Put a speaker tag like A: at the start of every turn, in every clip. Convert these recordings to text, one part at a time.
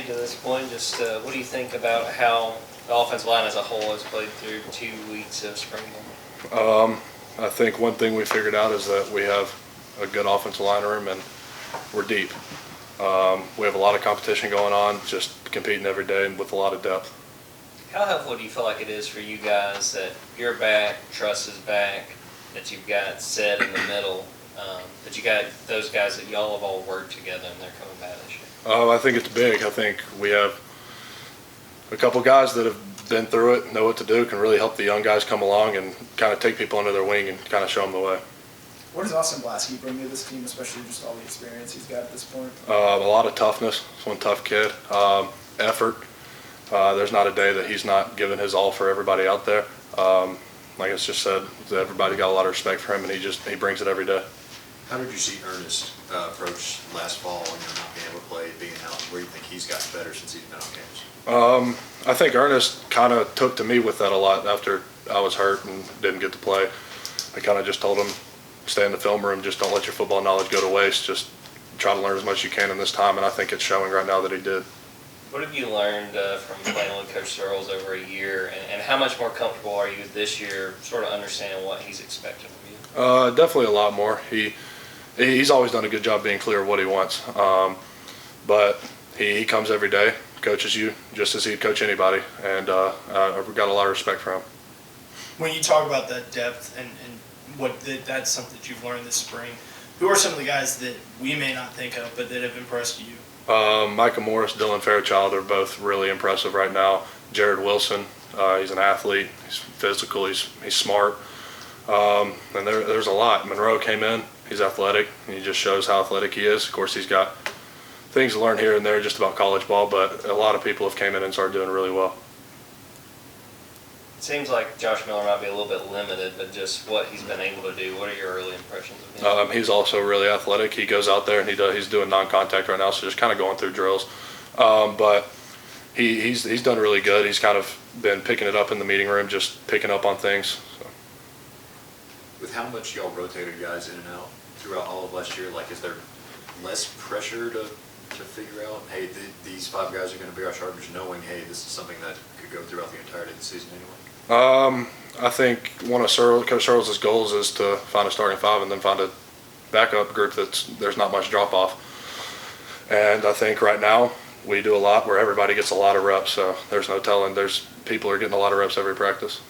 A: to this point. Just what do you think about how the offensive line as a whole has played through 2 weeks of spring ball?
B: I think one thing we figured out is that we have a good offensive line room and we're deep. We have a lot of competition going on, just competing every day and with a lot of depth.
A: How helpful do you feel like it is for you guys that you're back, Truss is back, that you've got Set in the middle, that you got those guys that y'all have all worked together and they're coming back this year?
B: I think it's big. I think we have a couple guys that have been through it, know what to do, can really help the young guys come along and kind of take people under their wing and kind of show them the way.
C: What does Austin Blaski bring to this team, especially just all the experience he's got at this point?
B: A lot of toughness. He's one tough kid. Effort. There's not a day that he's not giving his all for everybody out there. Like it's just said, everybody got a lot of respect for him, and he brings it every day.
D: How did you see Ernest approach last fall when you're not being able to play, being out? Where do you think he's gotten better since he's been on games?
B: I think Ernest kind of took to me with that a lot after I was hurt and didn't get to play. I kind of just told him, stay in the film room, just don't let your football knowledge go to waste. Just try to learn as much as you can in this time, and I think it's showing right now that he did.
A: What have you learned from playing with Coach Searles over a year, and how much more comfortable are you this year sort of understanding what he's expecting of you?
B: Definitely a lot more. He's always done a good job being clear of what he wants, but he comes every day, coaches you just as he'd coach anybody, and I've got a lot of respect for him.
E: When you talk about that depth and that's something that you've learned this spring, who are some of the guys that we may not think of but that have impressed you?
B: Micah Morris, Dylan Fairchild are both really impressive right now. Jared Wilson, he's an athlete. He's physical. He's smart. And there's a lot. Monroe came in. He's athletic. And he just shows how athletic he is. Of course, he's got things to learn here and there just about college ball, but a lot of people have came in and started doing really well.
A: It seems like Josh Miller might be a little bit limited, but just what he's been able to do. What are your early impressions of him?
B: He's also really athletic. He goes out there and he's doing non-contact right now, so just kind of going through drills. But he's done really good. He's kind of been picking it up in the meeting room, just picking up on things. So.
D: With how much y'all rotated guys in and out throughout all of last year, like is there less pressure to figure out, hey, these five guys are going to be our starters, knowing, hey, this is something that could go throughout the entirety of the season anyway?
B: I think one of Coach Searles' goals is to find a starting five and then find a backup group there's not much drop off. And I think right now we do a lot where everybody gets a lot of reps, so there's no telling. People are getting a lot of reps every practice.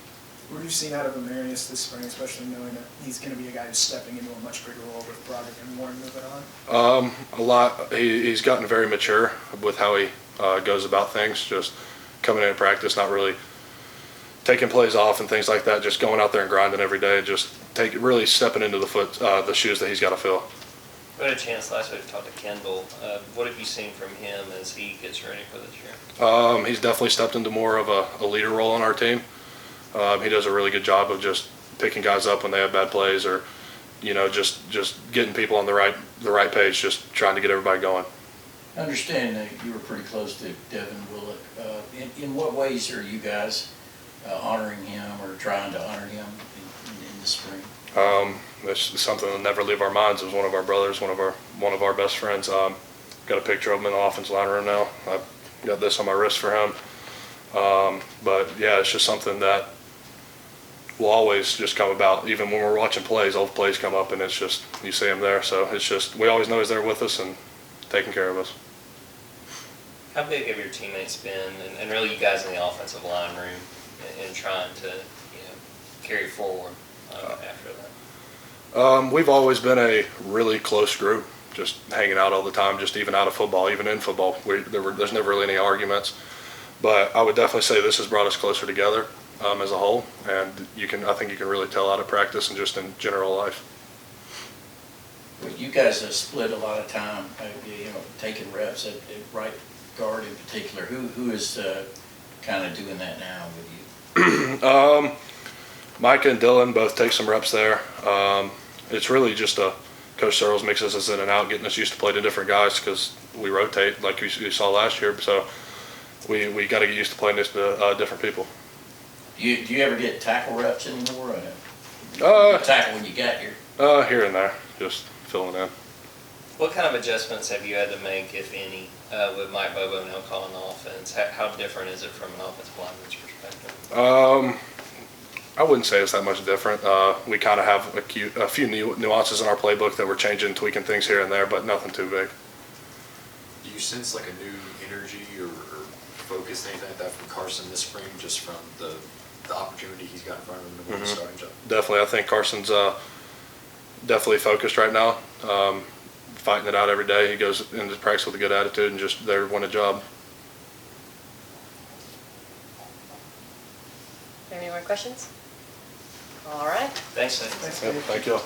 C: What have you seen out of Amarius this spring, especially knowing that he's going to be a guy who's stepping into a much bigger role with Broderick and Warren moving on?
B: A lot. He's gotten very mature with how he goes about things, just coming in practice, not really taking plays off and things like that, just going out there and grinding every day, just really stepping into the shoes that he's got to fill.
A: We had a chance last week to talk to Kendall. What have you seen from him as he gets ready for this year?
B: He's definitely stepped into more of a leader role on our team. He does a really good job of just picking guys up when they have bad plays, or just getting people on the right page, just trying to get everybody going.
F: I understand that you were pretty close to Devin Willett. In what ways are you guys honoring him or trying to honor him in the spring?
B: It's something that'll never leave our minds. It was one of our brothers, one of our best friends. Got a picture of him in the offensive line room now. I've got this on my wrist for him. But yeah, it's just something that will always just come about. Even when we're watching plays, old plays come up, and it's just you see him there. So it's just we always know he's there with us and taking care of us.
A: How big have your teammates been, and really you guys in the offensive line room, in trying to carry forward after that?
B: We've always been a really close group, just hanging out all the time, just even out of football, even in football. There's never really any arguments. But I would definitely say this has brought us closer together as a whole, and I think you can really tell out of practice and just in general life.
F: Well, you guys have split a lot of time, taking reps at right guard in particular. Who is kind of doing that now with you?
B: Micah and Dylan both take some reps there. It's really just Coach Searles mixes us in and out, getting us used to play to different guys because we rotate like you saw last year. So we got to get used to playing this to different people.
F: Do you ever get tackle reps anymore? Tackle when you got here?
B: Here and there, just filling in.
A: What kind of adjustments have you had to make, if any, with Mike Bobo now calling the offense? How different is it from an offensive lineman's perspective?
B: I wouldn't say it's that much different. We kind of have a few nuances in our playbook that we're changing, tweaking things here and there, but nothing too big.
D: Do you sense like a new energy or focus, anything like that from Carson this spring, just from the opportunity he's got in front of him to win the starting job?
B: Definitely. I think Carson's definitely focused right now, fighting it out every day. He goes into practice with a good attitude and just there to win a job.
G: Any more questions? All right.
A: Thanks, Tate.
C: Thanks,
B: Yep,
C: Dave.
B: thank you.